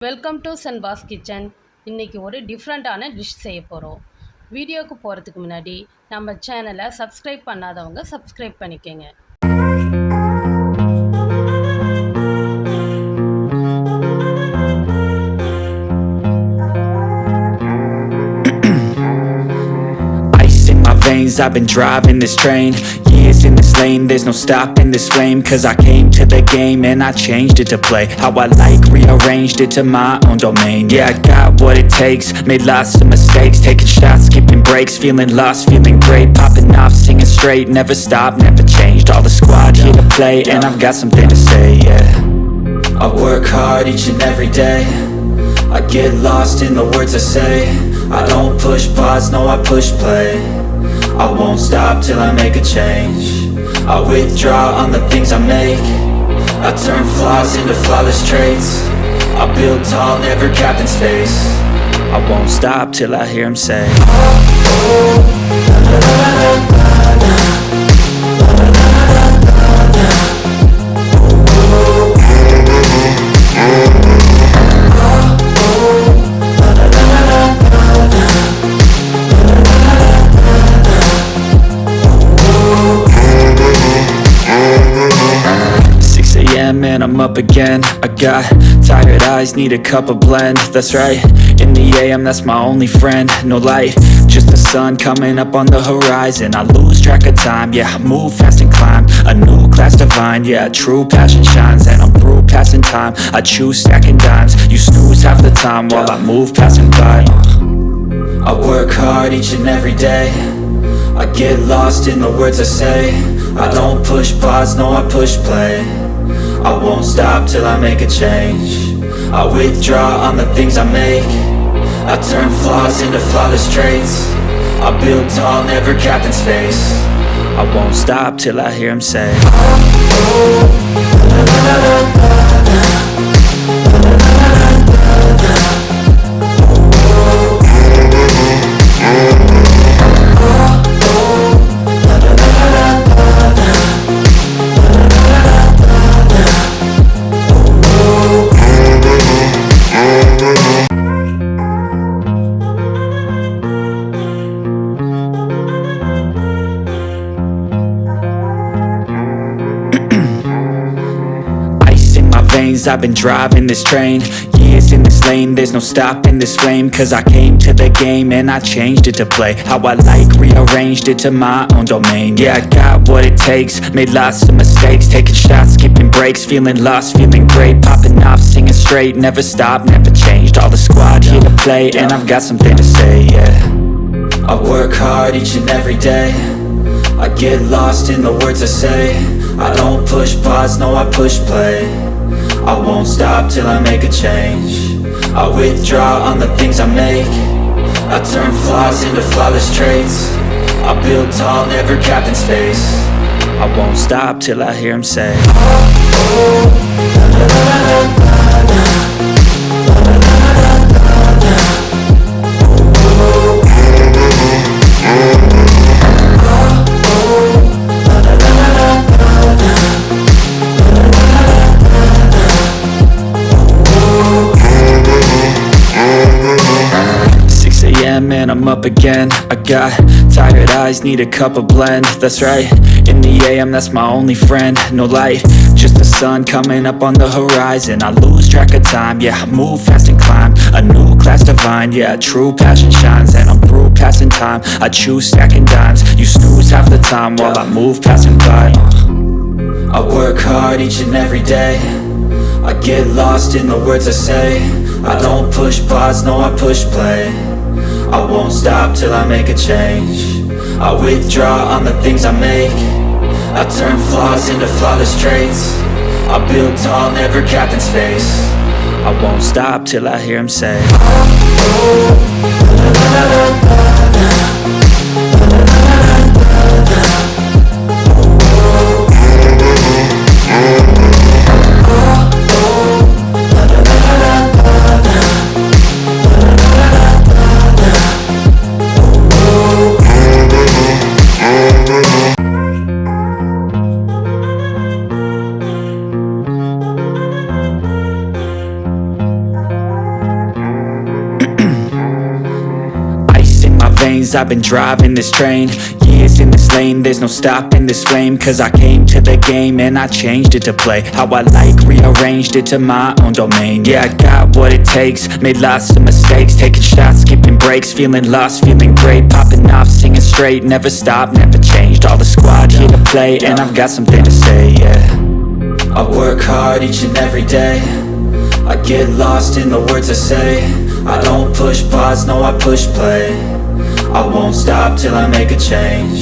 Welcome to சென்பாஸ் kitchen. இன்றைக்கி ஒரு டிஃப்ரெண்ட்டான டிஷ் செய்ய போகிறோம். வீடியோவுக்கு போகிறதுக்கு முன்னாடி நம்ம சேனலை சப்ஸ்கிரைப் பண்ணாதவங்க சப்ஸ்கிரைப் பண்ணிக்கோங்க. I've been driving this train, years in this lane, there's no stopping this flame. Cause I came to the game and I changed it to play how I like, rearranged it to my own domain. Yeah, I got what it takes, made lots of mistakes, taking shots, skipping breaks, feeling lost, feeling great, popping off, singing straight, never stopped, never changed. All the squad here to play and I've got something to say, yeah. I work hard each and every day, I get lost in the words I say. I don't push pause, no I push play. I won't stop till I make a change. I withdraw on the things I make. I turn flaws into flawless traits. I build tall, never capped in space. I won't stop till I hear him say, and I'm up again. I got tired eyes, need a cup of blend. That's right, in the AM that's my only friend. No light, just the sun coming up on the horizon. I lose track of time, yeah, I move fast and climb a new class divine, yeah, true passion shines. And I'm through passing time, I choose stacking dimes. You snooze half the time while I move passing by. I work hard each and every day, I get lost in the words I say. I don't push pause, no I push play. I won't stop till I make a change. I withdraw on the things I make. I turn flaws into flawless traits. I build tall, never capped in space. I won't stop till I hear him say, I've been driving this train, years in this lane, there's no stopping this flame. Cause I came to the game and I changed it to play how I like, rearranged it to my own domain. Yeah, I got what it takes, made lots of mistakes, taking shots, skipping breaks, feeling lost, feeling great, popping off, singing straight, never stopped, never changed. All the squad here to play and I've got something to say, yeah. I work hard each and every day, I get lost in the words I say. I don't push pause, no I push play. I won't stop till I make a change. I withdraw on the things I make. I turn flaws into flawless traits. I build tall, never capped in space. I won't stop till I hear him say, and I'm up again. I got tired eyes, need a cup of blend. That's right, in the AM that's my only friend. No light, just the sun coming up on the horizon. I lose track of time, yeah, I move fast and climb a new class divine, yeah, true passion shines. And I'm through passing time, I choose stacking dimes. You snooze half the time while I move passing by. I work hard each and every day, I get lost in the words I say. I don't push pause, no I push play. I won't stop till I make a change. I withdraw on the things I make. I turn flaws into flawless traits. I build tall, never capped in space. I won't stop till I hear him say, veins, I've been driving this train. Years in this lane, there's no stopping this flame. Cause I came to the game and I changed it to play how I like, rearranged it to my own domain. Yeah, I got what it takes, made lots of mistakes, taking shots, skipping breaks, feeling lost, feeling great, popping off, singing straight, never stopped, never changed. All the squad here to play and I've got something to say, yeah. I work hard each and every day, I get lost in the words I say. I don't push pause, no I push play. I won't stop till I make a change.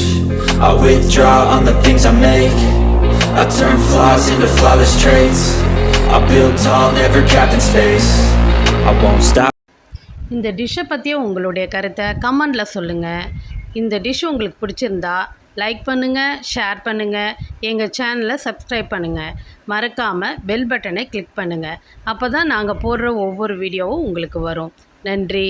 I withdraw on the things I make. I turn flaws into flawless traits. I build tall, never capped in space. I won't stop. இந்த டிஷ்ஷை பற்றிய உங்களுடைய கருத்தை கமெண்டில் சொல்லுங்கள். இந்த dish உங்களுக்கு பிடிச்சிருந்தா லைக் பண்ணுங்கள், ஷேர் பண்ணுங்கள், எங்கள் சேனலை சப்ஸ்கிரைப் பண்ணுங்கள். மறக்காமல் பெல் பட்டனை கிளிக் பண்ணுங்கள். அப்போ தான் நாங்கள் போடுற ஒவ்வொரு வீடியோவும் உங்களுக்கு வரும். நன்றி.